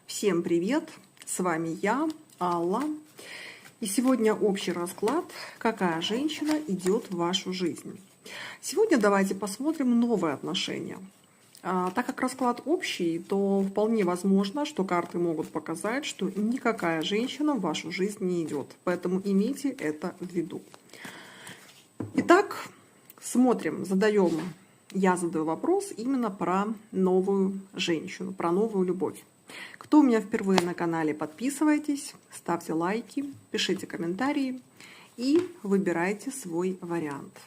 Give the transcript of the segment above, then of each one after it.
Всем привет! С вами я, Алла. И сегодня общий расклад, какая женщина идет в вашу жизнь. Сегодня давайте посмотрим новые отношения. Так как расклад общий, то вполне возможно, что карты могут показать, что никакая женщина в вашу жизнь не идет. Поэтому имейте это в виду. Итак, смотрим, я задаю вопрос именно про новую женщину, про новую любовь. Кто у меня впервые на канале, подписывайтесь, ставьте лайки, пишите комментарии и выбирайте свой вариант.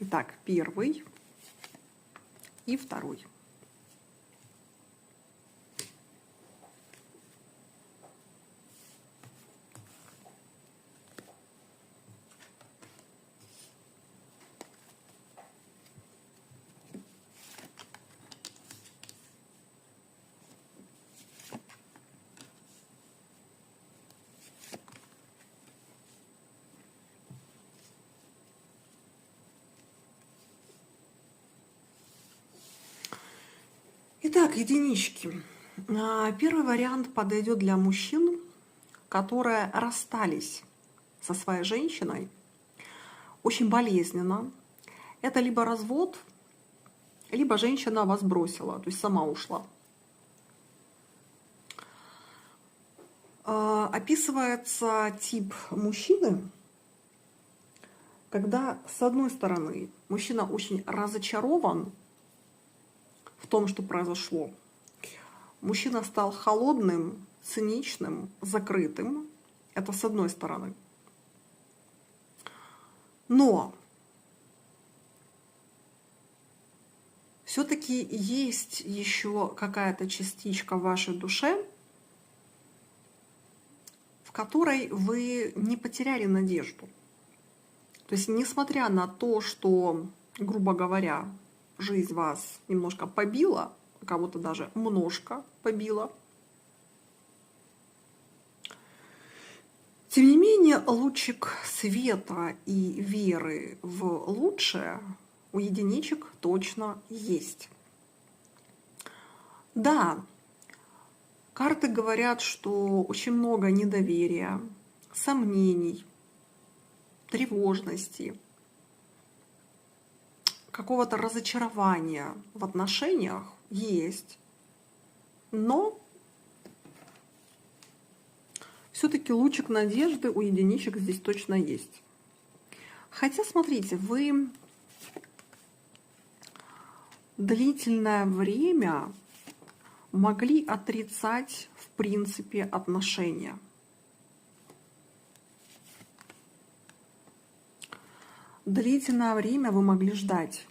Итак, первый и второй. Итак, единички. Первый вариант подойдет для мужчин, которые расстались со своей женщиной. Очень болезненно. Это либо развод, либо женщина вас бросила, то есть сама ушла. Описывается тип мужчины, когда, с одной стороны, мужчина очень разочарован в том, что произошло. Мужчина стал холодным, циничным, закрытым. Это с одной стороны. Но все-таки есть еще какая-то частичка в вашей душе, в которой вы не потеряли надежду. То есть, несмотря на то, что, грубо говоря, жизнь вас немножко побила, кого-то даже немножко побила, тем не менее, лучик света и веры в лучшее у единичек точно есть. Да, карты говорят, что очень много недоверия, сомнений, тревожности, какого-то разочарования в отношениях есть, но все-таки лучик надежды у единичек здесь точно есть. Хотя, смотрите, вы длительное время могли отрицать, в принципе, отношения. Длительное время вы могли ждать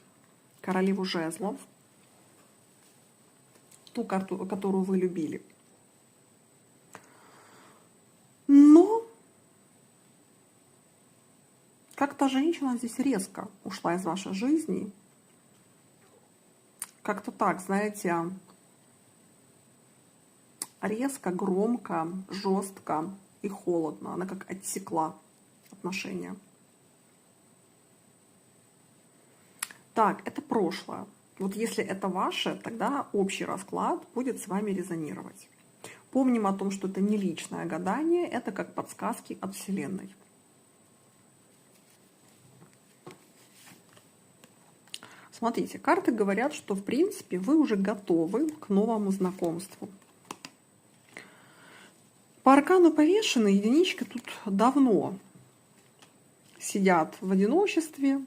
королеву жезлов, ту карту, которую вы любили. Но как-то женщина здесь резко ушла из вашей жизни. Как-то так, знаете, резко, громко, жестко и холодно. Она как отсекла отношения. Так, это прошлое. Вот если это ваше, тогда общий расклад будет с вами резонировать. Помним о том, что это не личное гадание, это как подсказки от Вселенной. Смотрите, карты говорят, что в принципе вы уже готовы к новому знакомству. По аркану повешенной единички тут давно сидят в одиночестве.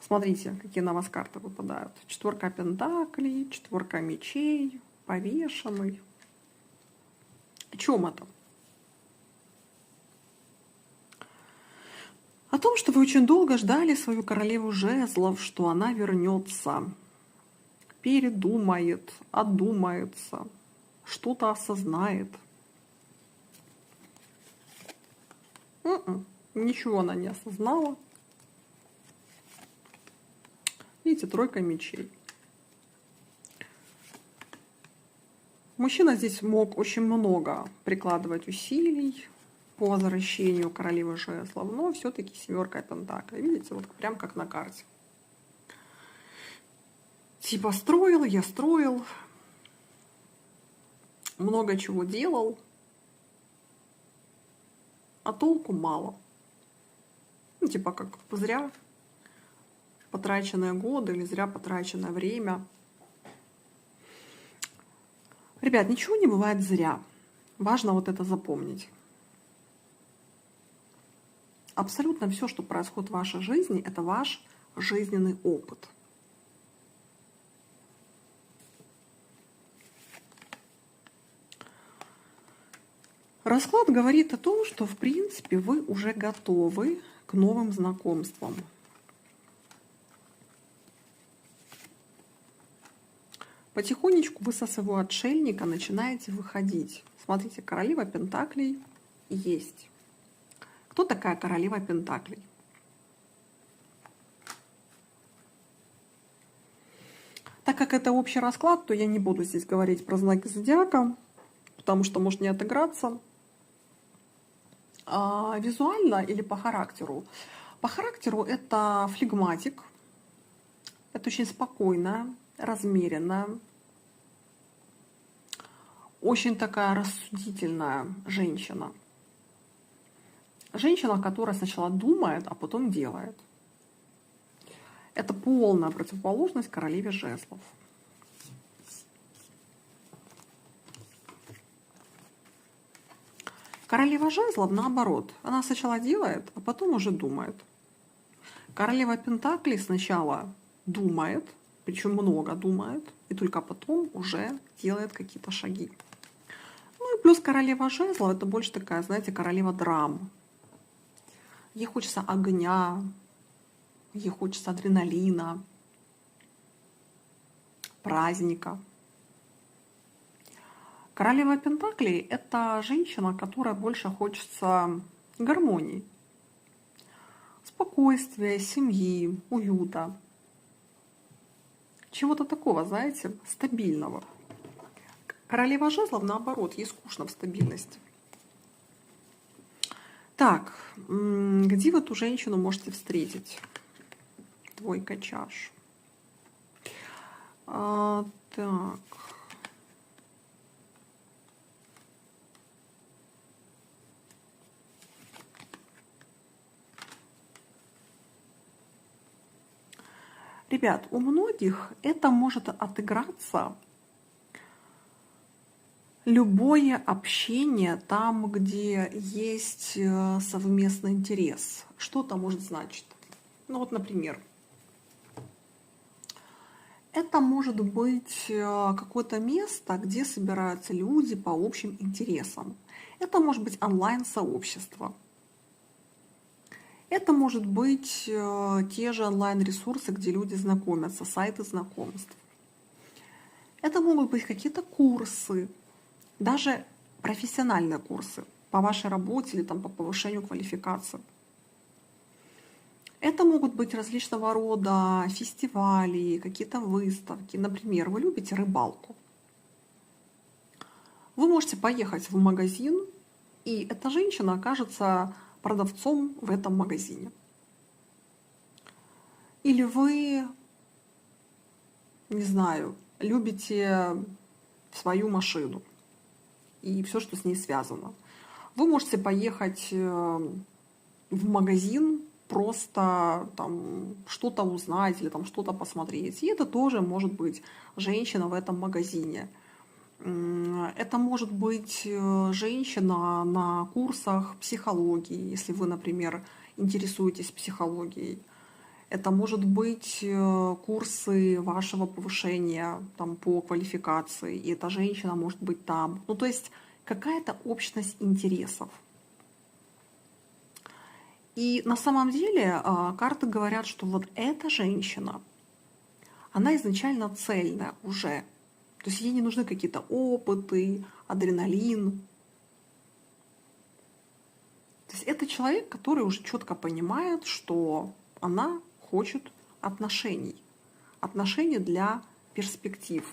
Смотрите, какие на вас карты выпадают. Четверка пентаклей, четверка мечей, повешенный. О чем это? О том, что вы очень долго ждали свою королеву жезлов, что она вернется, передумает, одумается, что-то осознает. Ничего она не осознала. Видите, тройка мечей. Мужчина здесь мог очень много прикладывать усилий по возвращению королевы жезлов, но все-таки семерка пентаклей. Видите, вот прям как на карте. Типа строил, я строил, много чего делал, а толку мало. Ну, типа как зря потраченные годы или зря потраченное время. Ребят, ничего не бывает зря. Важно вот это запомнить. Абсолютно все, что происходит в вашей жизни, это ваш жизненный опыт. Расклад говорит о том, что в принципе вы уже готовы к новым знакомствам. Потихонечку вы со своего отшельника начинаете выходить. Смотрите, королева пентаклей есть. Кто такая королева пентаклей? Так как это общий расклад, то я не буду здесь говорить про знаки зодиака, потому что может не отыграться. Визуально или по характеру? По характеру это флегматик, это очень спокойная, размеренная, очень такая рассудительная женщина. Женщина, которая сначала думает, а потом делает. Это полная противоположность королеве жезлов. Королева жезлов наоборот. Она сначала делает, а потом уже думает. Королева пентаклей сначала думает, причем много думает, и только потом уже делает какие-то шаги. Ну и плюс королева жезлов это больше такая, знаете, королева драм. Ей хочется огня, ей хочется адреналина, праздника. Королева пентаклей – это женщина, которая больше хочется гармонии, спокойствия, семьи, уюта. Чего-то такого, знаете, стабильного. Королева жезлов, наоборот, ей скучно в стабильности. Так, где вы эту женщину можете встретить? Двойка чаш. Так. Ребят, у многих это может отыграться любое общение там, где есть совместный интерес. Что это может значить? Ну вот, например, это может быть какое-то место, где собираются люди по общим интересам. Это может быть онлайн-сообщество. Это может быть те же онлайн-ресурсы, где люди знакомятся, сайты знакомств. Это могут быть какие-то курсы, даже профессиональные курсы по вашей работе или там, по повышению квалификации. Это могут быть различного рода фестивали, какие-то выставки. Например, вы любите рыбалку. Вы можете поехать в магазин, и эта женщина окажется продавцом в этом магазине. Или вы, не знаю, любите свою машину и все, что с ней связано. Вы можете поехать в магазин, просто там что-то узнать или там что-то посмотреть. И это тоже может быть женщина в этом магазине. Это может быть женщина на курсах психологии, если вы, например, интересуетесь психологией. Это может быть курсы вашего повышения там, по квалификации, и эта женщина может быть там. Ну, то есть какая-то общность интересов. И на самом деле карты говорят, что вот эта женщина, она изначально цельная уже. То есть ей не нужны какие-то опыты, адреналин. То есть это человек, который уже четко понимает, что она хочет отношений. Отношений для перспектив.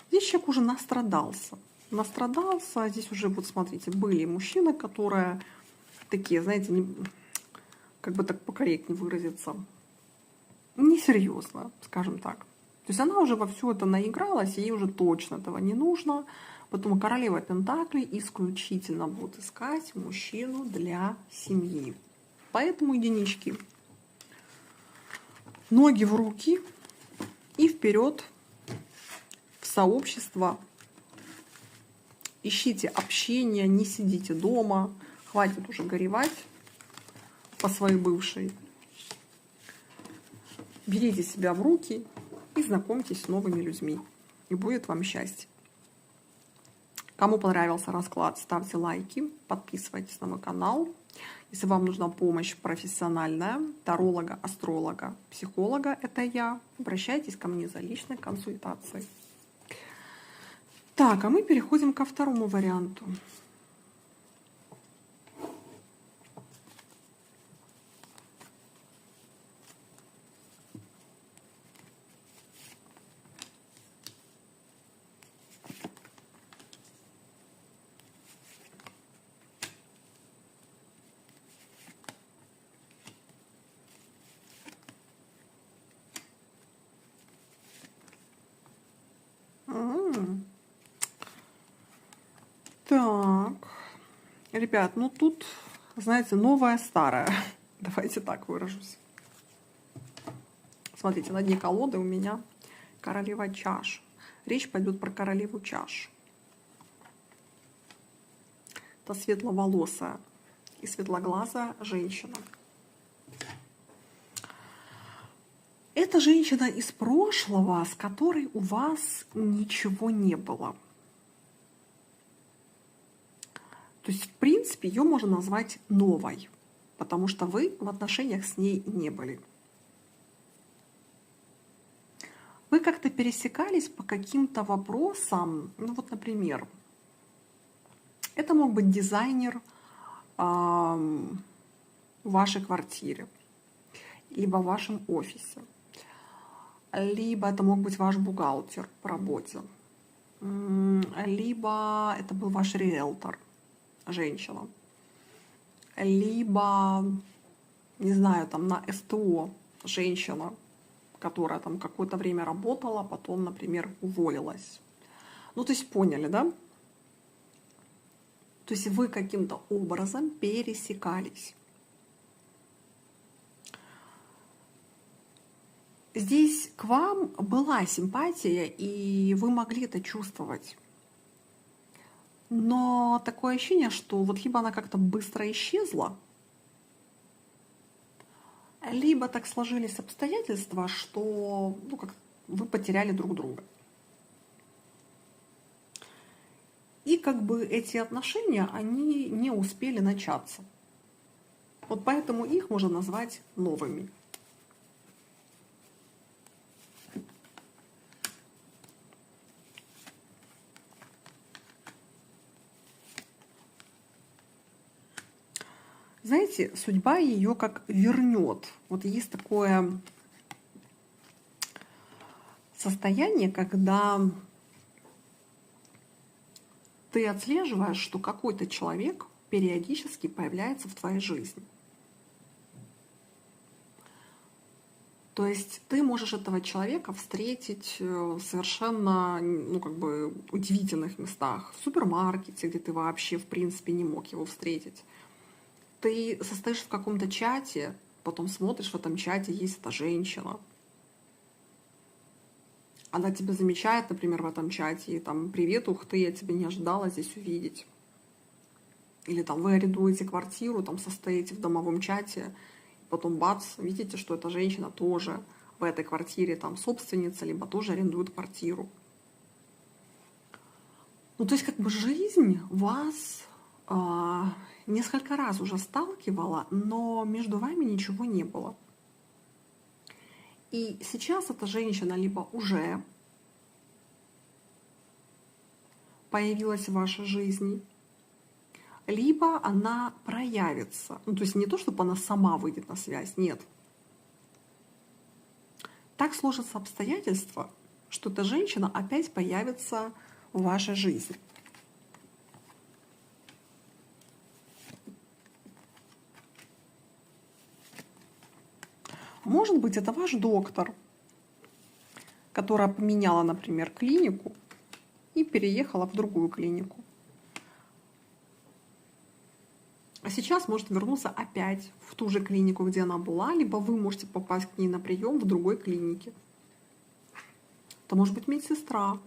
Здесь человек уже настрадался. Настрадался, здесь уже, вот смотрите, были мужчины, которые такие, знаете, не, как бы так покорректнее выразиться, несерьезно, скажем так. То есть она уже во все это наигралась, и ей уже точно этого не нужно. Поэтому королева Пентаклей исключительно будет искать мужчину для семьи. Поэтому, единички, ноги в руки и вперед в сообщество. Ищите общение, не сидите дома. Хватит уже горевать по своей бывшей. Берите себя в руки и знакомьтесь с новыми людьми. И будет вам счастье. Кому понравился расклад, ставьте лайки, подписывайтесь на мой канал. Если вам нужна помощь профессиональная, таролога, астролога, психолога, это я, обращайтесь ко мне за личной консультацией. Так, а мы переходим ко второму варианту. Так, ребят, ну тут, знаете, новое старое. Давайте так выражусь. Смотрите, на дне колоды у меня королева чаш. Речь пойдет про королеву чаш. Это светловолосая и светлоглазая женщина. Это женщина из прошлого, с которой у вас ничего не было. То есть, в принципе, ее можно назвать новой, потому что вы в отношениях с ней не были. Вы как-то пересекались по каким-то вопросам, ну вот, например, это мог быть дизайнер в вашей квартире, либо в вашем офисе, либо это мог быть ваш бухгалтер по работе, либо это был ваш риэлтор, женщина, либо, не знаю, там на СТО женщина, которая там какое-то время работала, потом, например, уволилась. Ну, то есть поняли, да? То есть вы каким-то образом пересекались. Здесь к вам была симпатия, и вы могли это чувствовать. Но такое ощущение, что вот либо она как-то быстро исчезла, либо так сложились обстоятельства, что ну, как вы потеряли друг друга. И как бы эти отношения, они не успели начаться. Вот поэтому их можно назвать новыми. Знаете, судьба ее как вернет. Вот есть такое состояние, когда ты отслеживаешь, что какой-то человек периодически появляется в твоей жизни. То есть ты можешь этого человека встретить в совершенно, ну, как бы удивительных местах. В супермаркете, где ты вообще, в принципе, не мог его встретить. Ты состоишь в каком-то чате, потом смотришь, в этом чате есть эта женщина. Она тебя замечает, например, в этом чате, и там: «Привет, ух ты, я тебя не ожидала здесь увидеть». Или там вы арендуете квартиру, там состоите в домовом чате, потом бац, видите, что эта женщина тоже в этой квартире там собственница, либо тоже арендует квартиру. Ну, то есть как бы жизнь вас несколько раз уже сталкивала, но между вами ничего не было. И сейчас эта женщина либо уже появилась в вашей жизни, либо она проявится. Ну, то есть не то, чтобы она сама выйдет на связь, нет. Так сложатся обстоятельства, что эта женщина опять появится в вашей жизни. Может быть, это ваш доктор, которая поменяла, например, клинику и переехала в другую клинику. А сейчас может вернуться опять в ту же клинику, где она была, либо вы можете попасть к ней на прием в другой клинике. Это может быть медсестра.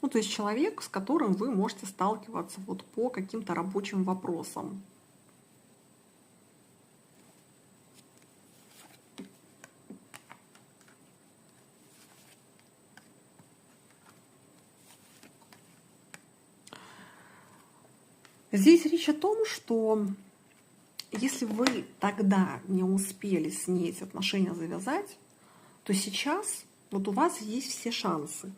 Ну, то есть человек, с которым вы можете сталкиваться вот по каким-то рабочим вопросам. Здесь речь о том, что если вы тогда не успели с ней эти отношения завязать, то сейчас вот у вас есть все шансы.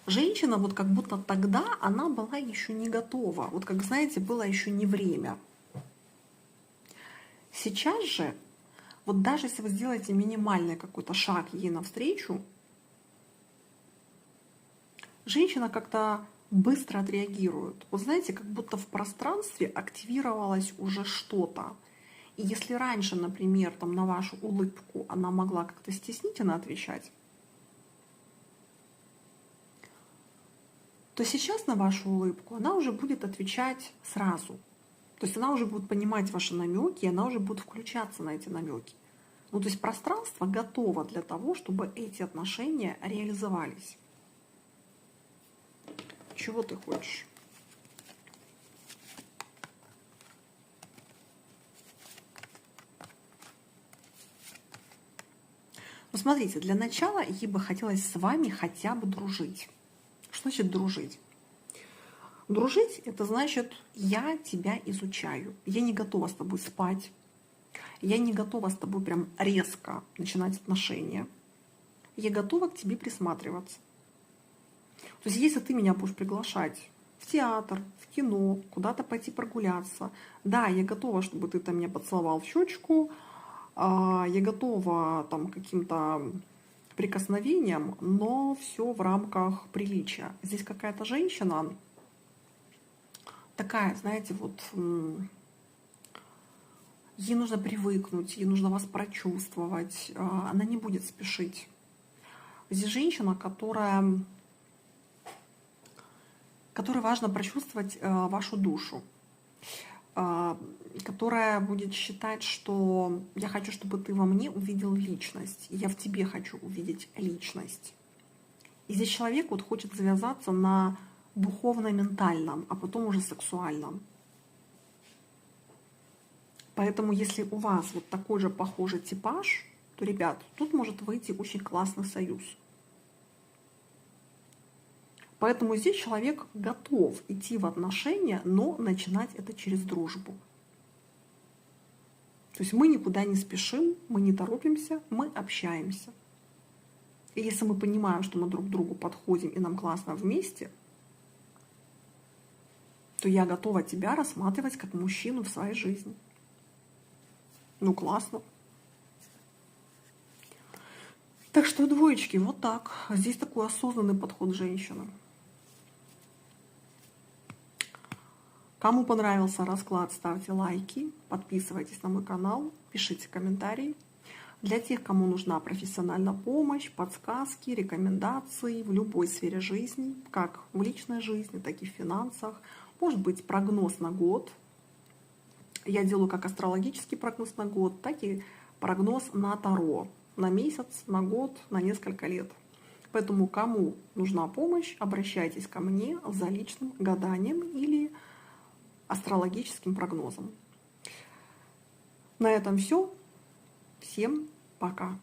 Женщина вот как будто тогда она была еще не готова. Вот как, знаете, было еще не время. Сейчас же, вот даже если вы сделаете минимальный какой-то шаг ей навстречу, женщина как-то быстро отреагирует. Вот знаете, как будто в пространстве активировалось уже что-то. И если раньше, например, там, на вашу улыбку она могла как-то стеснительно отвечать, то сейчас на вашу улыбку она уже будет отвечать сразу. То есть она уже будет понимать ваши намеки, и она уже будет включаться на эти намеки. Ну, то есть пространство готово для того, чтобы эти отношения реализовались. Чего ты хочешь? Ну, смотрите, для начала ей бы хотелось с вами хотя бы дружить. Что значит дружить? Дружить — это значит, я тебя изучаю. Я не готова с тобой спать. Я не готова с тобой прям резко начинать отношения. Я готова к тебе присматриваться. То есть если ты меня будешь приглашать в театр, в кино, куда-то пойти прогуляться, да, я готова, чтобы ты там меня поцеловал в щечку, я готова там каким-то прикосновением, но все в рамках приличия. Здесь какая-то женщина такая, знаете, вот ей нужно привыкнуть, ей нужно вас прочувствовать, она не будет спешить. Здесь женщина, которой важно прочувствовать вашу душу, которая будет считать, что я хочу, чтобы ты во мне увидел личность, и я в тебе хочу увидеть личность. И здесь человек вот хочет завязаться на духовно-ментальном, а потом уже сексуальном. Поэтому если у вас вот такой же похожий типаж, то, ребят, тут может выйти очень классный союз. Поэтому здесь человек готов идти в отношения, но начинать это через дружбу. То есть мы никуда не спешим, мы не торопимся, мы общаемся. И если мы понимаем, что мы друг к другу подходим и нам классно вместе, то я готова тебя рассматривать как мужчину в своей жизни. Ну, классно. Так что, двоечки, вот так. Здесь такой осознанный подход женщины. Кому понравился расклад, ставьте лайки, подписывайтесь на мой канал, пишите комментарии. Для тех, кому нужна профессиональная помощь, подсказки, рекомендации в любой сфере жизни, как в личной жизни, так и в финансах, может быть прогноз на год. Я делаю как астрологический прогноз на год, так и прогноз на Таро, на месяц, на год, на несколько лет. Поэтому кому нужна помощь, обращайтесь ко мне за личным гаданием или астрологическим прогнозом. На этом все. Всем пока.